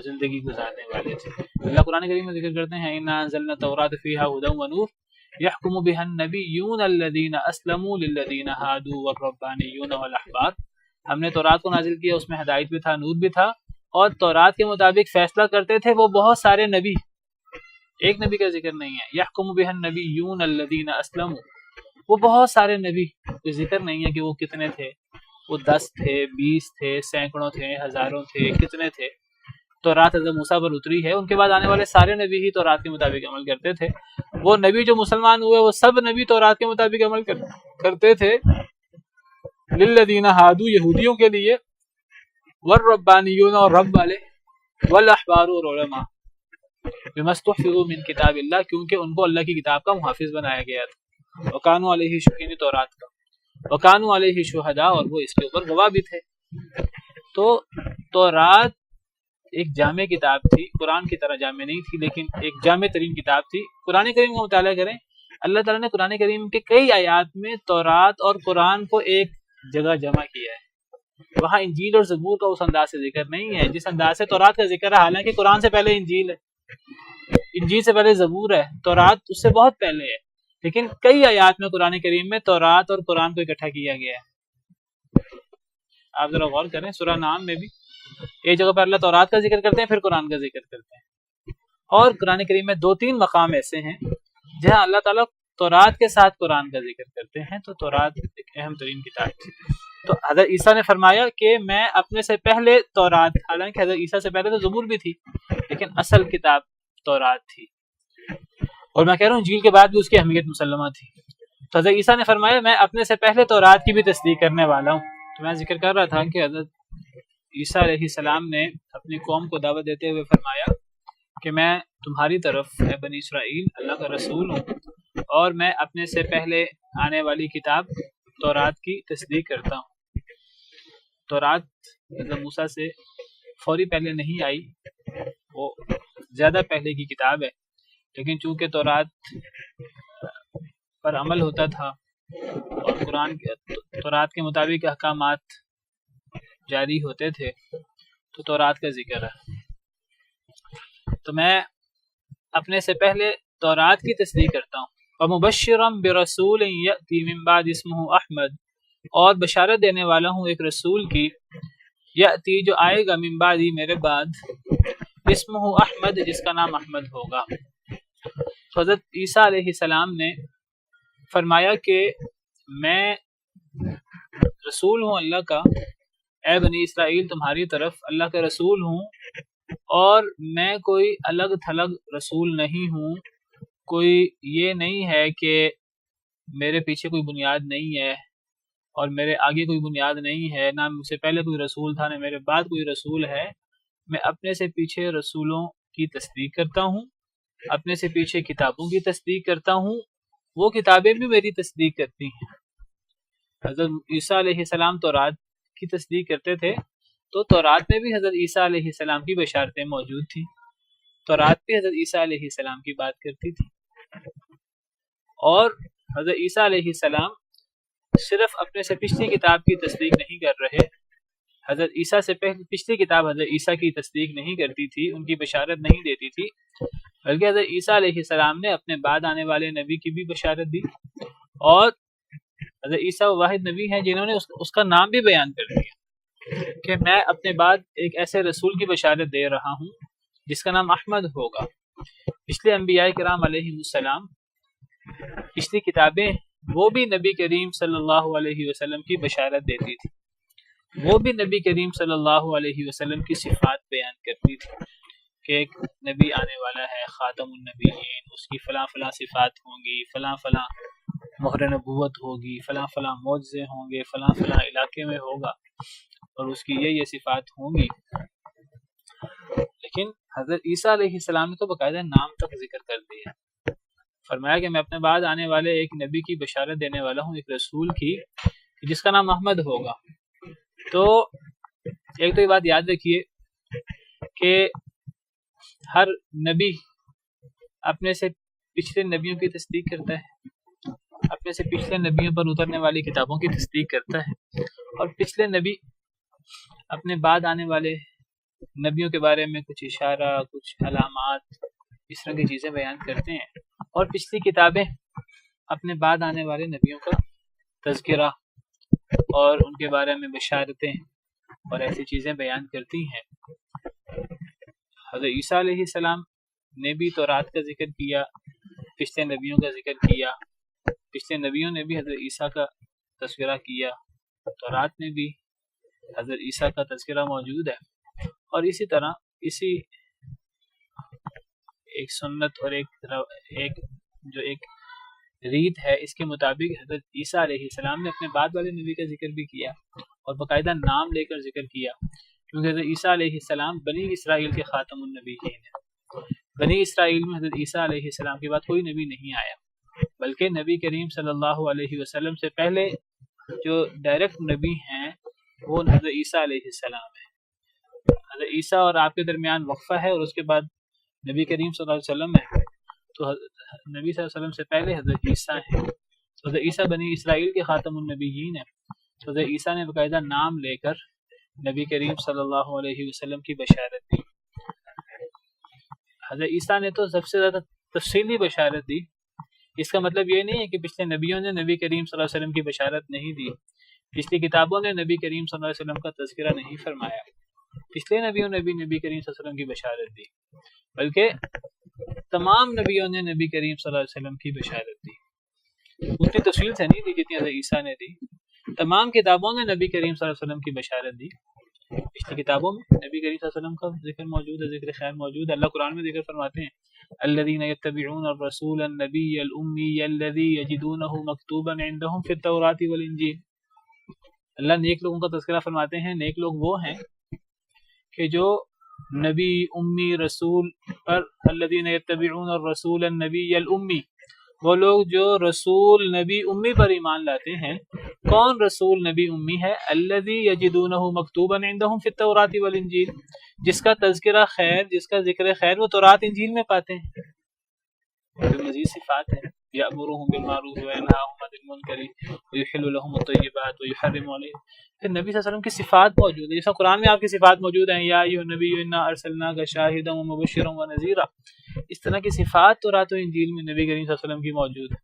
زندگی گزارنے والے تھے۔ اللہ قرآن کریم میں ذکر کرتے ہیں اِنَّا أَنزَلْنَا التَّوْرَاةَ فِيهَا هُدًى وَنُورٌ يَحْكُمُ بِهَا النَّبِيُّونَ الَّذِينَ أَسْلَمُوا لِلَّذِينَ هَادُوا وَالرَّبَّانِيُّونَ وَالْأَحْبَارُ، ہم نے تورات کو نازل کیا، اس میں ہدایت بھی تھا، نور بھی تھا، اور تورات کے مطابق فیصلہ کرتے تھے وہ بہت سارے نبی، ایک نبی کا ذکر نہیں ہے، يَحْكُمُ بِهَا النَّبِيُّونَ الَّذِينَ أَسْلَمُوا، وہ بہت سارے نبی، کوئی ذکر نہیں ہے کہ وہ کتنے تھے، وہ 10 تھے، 20 تھے، سینکڑوں تھے، ہزاروں تھے، کتنے تھے۔ تورات حضرت موسیٰ پر اتری ہے، ان کے بعد آنے والے سارے نبی ہی تورات کے مطابق عمل کرتے تھے، وہ نبی جو مسلمان ہوئے وہ سب نبی تورات کے مطابق عمل کرتے تھے۔ للذین ہادو، یہودیوں کے لیے، والربانیون، اور رب والے، والاحبار، اور علماء، بما استحفظوا من کتاب اللہ، کیونکہ ان کو اللہ کی کتاب کا محافظ بنایا گیا تھا، وکانوا علیہ شہید، تورات کا، وکانوا علیہ شہداء، اور وہ اس کے اوپر گواہ بھی تھے۔ تو تورات ایک جامع کتاب تھی، قرآن کی طرح جامع نہیں تھی، لیکن ایک جامع ترین کتاب تھی۔ قرآن کریم کا مطالعہ کریں، اللہ تعالیٰ نے قرآن کریم کے کئی آیات میں تورات اور قرآن کو ایک جگہ جمع کیا ہے، وہاں انجیل اور زبور کا اس انداز سے ذکر نہیں ہے جس انداز سے تورات کا ذکر ہے، حالانکہ قرآن سے پہلے انجیل ہے، انجیل سے پہلے زبور ہے، تورات اس سے بہت پہلے ہے، لیکن کئی آیات میں قرآن کریم میں تورات اور قرآن کو اکٹھا کیا گیا ہے۔ آپ ذرا غور کریں، سورہ نام میں بھی ایک جگہ پر اللہ تورات کا ذکر کرتے ہیں، پھر قرآن کا ذکر کرتے ہیں، اور قرآن کریم میں 2-3 مقام ایسے ہیں جہاں اللہ تعالیٰ تورات کے ساتھ قرآن کا ذکر کرتے ہیں۔ تو تورات ایک اہم ترین کتاب تھی۔ تو حضرت عیسیٰ نے فرمایا کہ میں اپنے سے پہلے تورات، حالانکہ حضرت عیسیٰ سے پہلے تو زبور بھی تھی، لیکن اصل کتاب تورات تھی، اور میں کہہ رہا ہوں انجیل کے بعد بھی اس کی اہمیت مسلمہ تھی۔ تو حضرت عیسیٰ نے فرمایا میں اپنے سے پہلے تورات کی بھی تصدیق کرنے والا ہوں۔ تو میں ذکر کر رہا تھا کہ حضرت عیسیٰ علیہ السلام نے اپنی قوم کو دعوت دیتے ہوئے فرمایا کہ میں تمہاری طرف اے بنی اسرائیل اللہ کا رسول ہوں، اور میں اپنے سے پہلے آنے والی کتاب تورات کی تصدیق کرتا ہوں۔ تورات حضرت موسیٰ سے فوری پہلے نہیں آئی، وہ زیادہ پہلے کی کتاب ہے، لیکن چونکہ تورات پر عمل ہوتا تھا اور تورات کے مطابق احکامات جاری ہوتے تھے، تو تورات کا ذکر ہے۔ تو میں اپنے سے پہلے تورات کی تصدیق کرتا ہوں۔ وَمُبَشِّرًا بِرَسُولٍ يَأْتِي مِن بَعْدِ اسْمُهُ احمد، اور بشارت دینے والا ہوں ایک رسول کی، یأتی جو آئے گا، من بعدی میرے بعد، اسمہ احمد جس کا نام احمد ہوگا۔ تو حضرت عیسیٰ علیہ السلام نے فرمایا کہ میں رسول ہوں اللہ کا، اے بنی اسرائیل تمہاری طرف اللہ کا رسول ہوں، اور میں کوئی الگ تھلگ رسول نہیں ہوں، کوئی یہ نہیں ہے کہ میرے پیچھے کوئی بنیاد نہیں ہے اور میرے آگے کوئی بنیاد نہیں ہے، نہ مجھ سے پہلے کوئی رسول تھا نہ میرے بعد کوئی رسول ہے۔ میں اپنے سے پیچھے رسولوں کی تصدیق کرتا ہوں، اپنے سے پیچھے کتابوں کی تصدیق کرتا ہوں، وہ کتابیں بھی میری تصدیق کرتی ہیں۔ حضرت عیسیٰ علیہ السلام تورات کی تصدیق کرتے تھے، تو تورات میں بھی حضرت عیسیٰ علیہ السلام کی بشارتیں موجود تھیں، تورات بھی حضرت عیسیٰ علیہ السلام کی بات کرتی تھی، اور حضرت عیسیٰ علیہ السلام صرف اپنے سے پچھلی کتاب کی تصدیق نہیں کر رہے، حضرت عیسیٰ سے پچھلی کتاب حضرت عیسیٰ کی تصدیق نہیں کرتی تھی، ان کی بشارت نہیں دیتی تھی، بلکہ حضرت عیسیٰ علیہ السلام نے اپنے بعد آنے والے نبی کی بھی بشارت دی، اور حضرت عیسیٰ واحد نبی ہیں جنہوں نے اس کا نام بھی بیان کر دیا کہ میں اپنے بعد ایک ایسے رسول کی بشارت دے رہا ہوں جس کا نام احمد ہوگا۔ پچھلے انبیاء کرام علیہ السلام، پچھلی کتابیں وہ بھی نبی کریم صلی اللہ علیہ وسلم کی بشارت دیتی تھی، وہ بھی نبی کریم صلی اللہ علیہ وسلم کی صفات بیان کرتی تھی کہ ایک نبی آنے والا ہے، خاتم النبیین، اس کی فلاں فلاں صفات ہوں گی، فلاں فلاں مہر نبوت ہوگی، فلاں فلاں معجزے ہوں گے، فلاں فلاں علاقے میں ہوگا، اور اس کی یہ صفات ہوں گی۔ لیکن حضرت عیسیٰ علیہ السلام نے تو باقاعدہ نام تک ذکر کر دیا، فرمایا کہ میں اپنے بعد آنے والے ایک نبی کی بشارت دینے والا ہوں، ایک رسول کی، جس کا نام احمد ہوگا۔ تو ایک تو یہ بات یاد رکھیے کہ ہر نبی اپنے سے پچھلے نبیوں کی تصدیق کرتا ہے، اپنے سے پچھلے نبیوں پر اترنے والی کتابوں کی تصدیق کرتا ہے، اور پچھلے نبی اپنے بعد آنے والے نبیوں کے بارے میں کچھ اشارہ، کچھ علامات، اس طرح کی چیزیں بیان کرتے ہیں، اور پچھلی کتابیں اپنے بعد آنے والے نبیوں کا تذکرہ اور ان کے بارے میں بشارتیں اور ایسی چیزیں بیان کرتی ہیں۔ حضرت عیسیٰ علیہ السلام نے بھی تورات کا ذکر کیا، پچھلے نبیوں کا ذکر کیا، پچھلے نبیوں نے بھی حضرت عیسیٰ کا تذکرہ کیا، تورات میں بھی حضرت عیسیٰ کا تذکرہ موجود ہے، اور اسی طرح اسی ایک سنت اور ایک ریت ہے، اس کے مطابق حضرت عیسیٰ علیہ السلام نے اپنے بعد والے نبی کا ذکر بھی کیا اور باقاعدہ نام لے کر ذکر کیا، کیونکہ حضرت عیسیٰ علیہ السلام بنی اسرائیل کے خاتم النبیین ہیں۔ بنی اسرائیل میں حضرت عیسیٰ علیہ السلام کے بعد کوئی نبی نہیں آیا، بلکہ نبی کریم صلی اللہ علیہ وسلم سے پہلے جو ڈائریکٹ نبی ہیں وہ حضرت عیسیٰ علیہ السلام ہے۔ حضرت عیسیٰ اور آپ کے درمیان وقفہ ہے، اور اس کے بعد نبی کریم صلی اللہ علیہ وسلم ہے، تو نبی صلی اللہ علیہ وسلم سے پہلے حضرت عیسیٰ ہیں۔ حضرت عیسیٰ بنی اسرائیل کے خاتم النبیین ہیں، تو حضرت عیسیٰ نے باقاعدہ نام لے کر نبی کریم صلی اللہ علیہ وسلم کی بشارت دی۔ حضرت عیسیٰ نے تو سب سے زیادہ تفصیلی بشارت دی۔ اس کا مطلب یہ نہیں ہے کہ پچھلے نبیوں نے نبی کریم صلی اللہ علیہ وسلم کی بشارت نہیں دی، پچھلی کتابوں نے نبی کریم صلی اللہ علیہ وسلم کا تذکرہ نہیں فرمایا، پچھلے نبیوں نے بھی نبی کریم صلی اللہ علیہ وسلم کی بشارت دی، بلکہ تمام نبیوں نے نبی کریم صلی اللہ علیہ وسلم کی بشارت دی۔ اتنی تفصیل سے نہیں دی جتنی حضرت عیسیٰ نے دی۔ تمام کتابوں نے نبی کریم صلی اللہ علیہ وسلم کی بشارت دی، پچھلی کتابوں میں نبی کریم صلی اللہ علیہ وسلم کا ذکر موجود ہے، ذکر خیر موجود ہے۔ اللہ قرآن میں ذکر فرماتے ہیں الذين يتبعون الرسول النبي الأمي الذي يجدونه مكتوبا عندهم في التوراة والإنجيل۔ اللہ نیک لوگوں کا تذکرہ فرماتے ہیں، نیک لوگ وہ ہیں کہ جو نبی امی رسول پر، الذين يتبعون الرسول النبي الأمي، وہ لوگ جو رسول نبی امی پر ایمان لاتے ہیں۔ کون رسول نبی امی ہے؟ الذي يجدونه مكتوبا عندهم في التوراة والانجيل، جس کا تذکرہ خیر، جس کا ذکر خیر وہ تورات انجیل میں پاتے ہیں۔ پھر مزید صفات ہیں، یأمرهم بالمعروف وینہاهم عن المنکر ویحل لهم الطیبات ویحرم علیہم۔ پھر نبی صلی اللہ علیہ وسلم کی صفات موجود ہیں، جیسا قرآن میں آپ کی صفات موجود ہیں، یا ایھا النبی انا ارسلناک شاہدا ومبشرا ونذیرا۔ اس طرح کی صفات تورات و انجیل میں نبی کریم صلی اللہ علیہ وسلم کی موجود ہے۔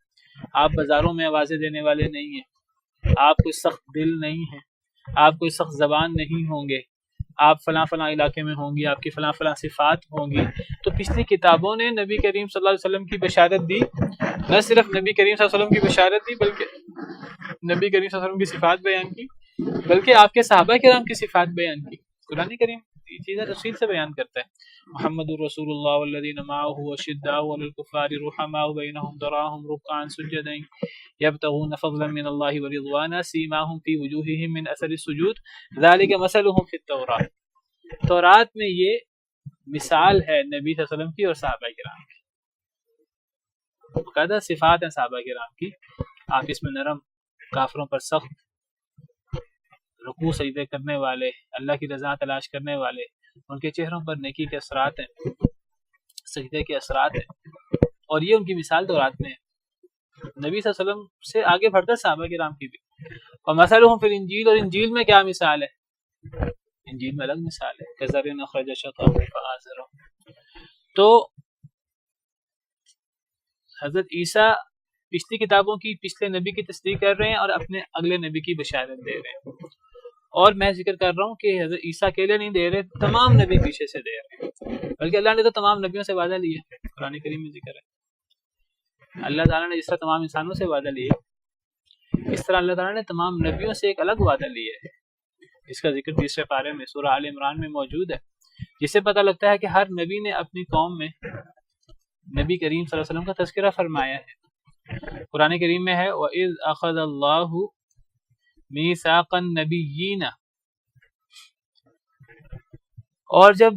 آپ بازاروں میں آوازیں دینے والے نہیں ہیں، آپ کوئی سخت دل نہیں ہیں، آپ کوئی سخت زبان نہیں ہوں گے، آپ فلاں فلاں علاقے میں ہوں گی، آپ کی فلاں فلاں صفات ہوں گی۔ تو پچھلی کتابوں نے نبی کریم صلی اللہ علیہ وسلم کی بشارت دی، نہ صرف نبی کریم صلی اللہ علیہ وسلم کی بشارت دی بلکہ نبی کریم صلی اللہ علیہ وسلم کی صفات بیان کی، بلکہ آپ کے صحابہ کرام کی صفات بیان کی۔ قرآن کریم یہ چیزیں تفصیل سے بیان کرتا ہے۔ محمد رسول اللہ والذین معه اشداء علی الکفار رحماء بینہم تراہم رکعا سجدا یبتغون فضلا من اللہ ورضوانا سیماہم فی وجوہہم من اثر السجود ذلک مثلہم فی التوراۃ۔ تورات میں یہ مثال ہے نبی صلی اللہ علیہ وسلم کی اور صحابہ کرام کی، باقاعدہ صفات ہیں صحابہ کرام کی۔ آپ اس میں نرم، کافروں پر سخت، رکوع سجدے کرنے والے، اللہ کی رضا تلاش کرنے والے، ان کے چہروں پر نیکی کے اثرات ہیں، سجدے کے اثرات ہیں، اور یہ ان کی مثال تورات میں ہے۔ نبی صلی اللہ علیہ وسلم سے آگے بڑھ کر صحابہ کرام کی بھی۔ اور مثلہم فی الانجیل، اور انجیل میں کیا مثال ہے؟ انجیل میں الگ مثال ہے، کزرع اخرج شطأہ فآزرہ۔ تو حضرت عیسیٰ پچھلی کتابوں کی، پچھلے نبی کی تصدیق کر رہے ہیں اور اپنے اگلے نبی کی بشارت دے رہے ہیں۔ اور میں ذکر کر رہا ہوں کہ حضرت عیسیٰ اکیلے نہیں دے رہے، تمام نبی پیچھے سے دے رہے ہیں، بلکہ اللہ نے تو تمام نبیوں سے وعدہ لیا، قرآن کریم میں ذکر ہے۔ اللہ تعالیٰ نے جس طرح تمام انسانوں سے وعدہ لیا، اس طرح اللہ تعالیٰ نے تمام نبیوں سے ایک الگ وعدہ لیا ہے، جس کا ذکر 20 پارے میں سورہ آل عمران میں موجود ہے، جس سے پتہ لگتا ہے کہ ہر نبی نے اپنی قوم میں نبی کریم صلی اللہ علیہ وسلم کا تذکرہ فرمایا ہے۔ قرآن کریم میں ہے وَإِذْ أَخَذَ اللَّهُ مِيثَاقَ النَّبِيِّينَ، اور جب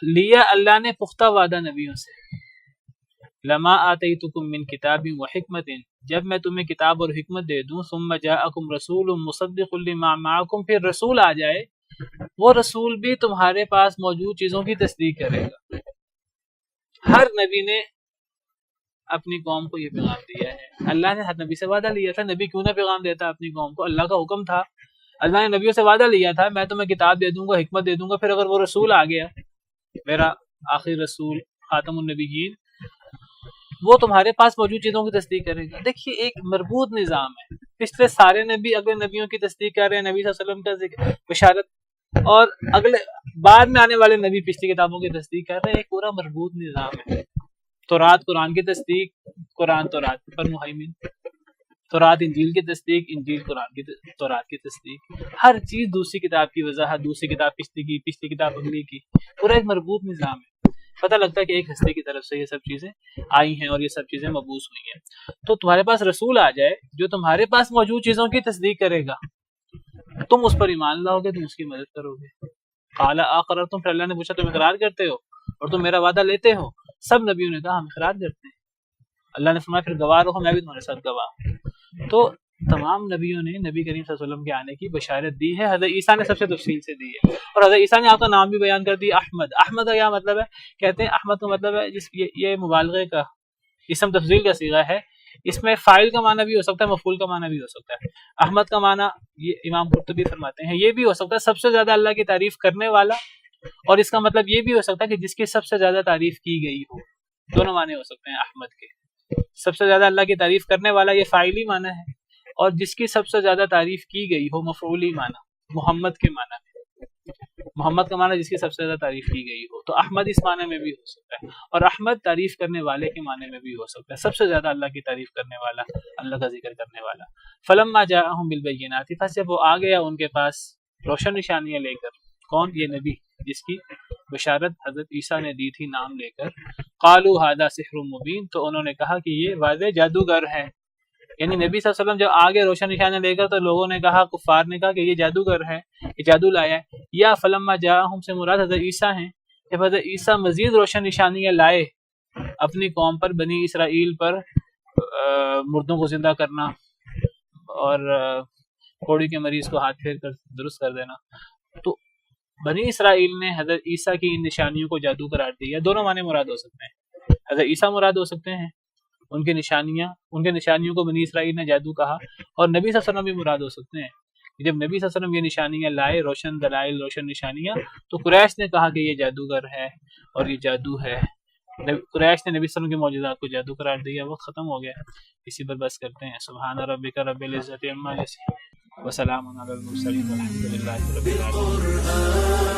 لیا اللہ نے پختہ وعدہ نبیوں سے، لَمَا آتَيْتُكُم مِّن كِتَابٍ وَحِكْمَةٍ، جب میں تمہیں کتاب اور حکمت دے دوں، ثُمَّ جَاءَكُمْ رَسُولٌ مُصَدِّقٌ لِّمَا مَعَكُمْ، پھر رسول آ جائے وہ رسول بھی تمہارے پاس موجود چیزوں کی تصدیق کرے گا. ہر نبی نے اپنی قوم کو یہ پیغام دیا ہے. اللہ نے ہر نبی سے وعدہ لیا تھا. نبی کیوں نہ پیغام دیتا اپنی قوم کو؟ اللہ کا حکم تھا. اللہ نے نبیوں سے وعدہ لیا تھا میں تمہیں کتاب دے دوں گا, حکمت دے دوں گا. پھر اگر وہ رسول آ گیا, میرا آخری رسول خاتم النبیین, وہ تمہارے پاس موجود چیزوں کی تصدیق کرے گا. دیکھیے ایک مربوط نظام ہے. پچھلے سارے نبی اگلے نبیوں کی تصدیق کر رہے ہیں, نبی صلی اللہ علیہ وسلم کا ذکر بشارت, اور اگلے بعد میں آنے والے نبی پچھلی کتابوں کی تصدیق کر رہے ہیں. ایک پورا مربوط نظام ہے. تورات قرآن کی تصدیق, قرآن تورات پر مہیمن, تورات انجیل کی تصدیق, انجیل قرآن کی تورات کی تصدیق. ہر چیز دوسری کتاب کی وضاحت, دوسری کتاب پچھلی کی, پچھلی کتاب اگلی کی. پورا ایک مربوط نظام ہے. پتہ لگتا ہے کہ ایک ہستی کی طرف سے یہ سب چیزیں آئی ہیں اور یہ سب چیزیں مبعوث ہوئی ہیں. تو تمہارے پاس رسول آ جائے جو تمہارے پاس موجود چیزوں کی تصدیق کرے گا, تم اس پر ایمان لاؤ گے, تم اس کی مدد کرو گے. قال اقررتم, پھر اللہ نے پوچھا تم اقرار کرتے ہو اور تم میرا وعدہ لیتے ہو؟ سب نبیوں نے کہا ہم اقرار کرتے ہیں. اللہ نے فرمایا پھر گواہ رہو, میں بھی تمہارے ساتھ گواہ ہوں. تو تمام نبیوں نے نبی کریم صلی اللہ علیہ وسلم کے آنے کی بشارت دی ہے. حضرت عیسیٰ نے سب سے تفصیل سے دی ہے, اور حضرت عیسیٰ نے آپ کا نام بھی بیان کر دیا, احمد. احمد کا کیا مطلب ہے؟ کہتے ہیں احمد کا مطلب ہے یہ مبالغے کا اسم تفضیل کا صیغہ ہے. اس میں فاعل کا معنی بھی ہو سکتا ہے, مفعول کا معنی بھی ہو سکتا ہے. احمد کا معنی یہ امام قرطبی فرماتے ہیں یہ بھی ہو سکتا ہے سب سے زیادہ اللہ کی تعریف کرنے والا, اور اس کا مطلب یہ بھی ہو سکتا ہے کہ جس کی سب سے زیادہ تعریف کی گئی ہو. دونوں معنی ہو سکتے ہیں احمد کے. سب سے زیادہ اللہ کی تعریف کرنے والا یہ فاعلی معنی ہے, اور جس کی سب سے زیادہ تعریف کی گئی ہو مفعولی معنی, محمد کے معنی میں. محمد کا معنی جس کی سب سے زیادہ تعریف کی گئی ہو. تو احمد اس معنی میں بھی ہو سکتا ہے, اور احمد تعریف کرنے والے کے معنی میں بھی ہو سکتا ہے, سب سے زیادہ اللہ کی تعریف کرنے والا, اللہ کا ذکر کرنے والا. فلما جاءہم بالبینات, پس جب وہ آ گیا ان کے پاس روشن نشانیاں لے کر. کون؟ یہ نبی جس کی بشارت حضرت عیسیٰ نے دی تھی نام لے کر. قالوا ھذا سحر مبین, تو انہوں نے کہا کہ یہ واضح جادوگر ہے. یعنی نبی صلی اللہ علیہ وسلم جب آگے روشن نشانیاں لے کر, تو لوگوں نے کہا, کفار نے کہا کہ یہ جادوگر ہے, یہ جادو لایا ہے. یا فلما جاءہم سے مراد حضرت عیسیٰ ہیں. جب حضرت عیسیٰ مزید روشن نشانیاں لائے اپنی قوم پر, بنی اسرائیل پر, مردوں کو زندہ کرنا اور کوڑی کے مریض کو ہاتھ پھیر کر درست کر دینا, تو بنی اسرائیل نے حضرت عیسیٰ کی ان نشانیوں کو جادو قرار دیا. دونوں معنی مراد ہو سکتے ہیں, حضرت عیسیٰ مراد ہو سکتے ہیں, ان کے نشانیوں کو بنی اسرائیل نے جادو کہا, اور نبی صلی اللہ علیہ وسلم بھی مراد ہو سکتے ہیں. جب نبی صلی اللہ علیہ وسلم یہ نشانیاں لائے, روشن دلائل, روشن نشانیاں, تو قریش نے کہا کہ یہ جادوگر ہے اور یہ جادو ہے. قریش نے نبی صلی اللہ علیہ وسلم کے معجزات کو جادو قرار دیا. وقت ختم ہو گیا, اسی پر بس کرتے ہیں. سبحان ربک رب العزت عما یصفون وسلام علی المرسلین والحمد للہ رب العالمین.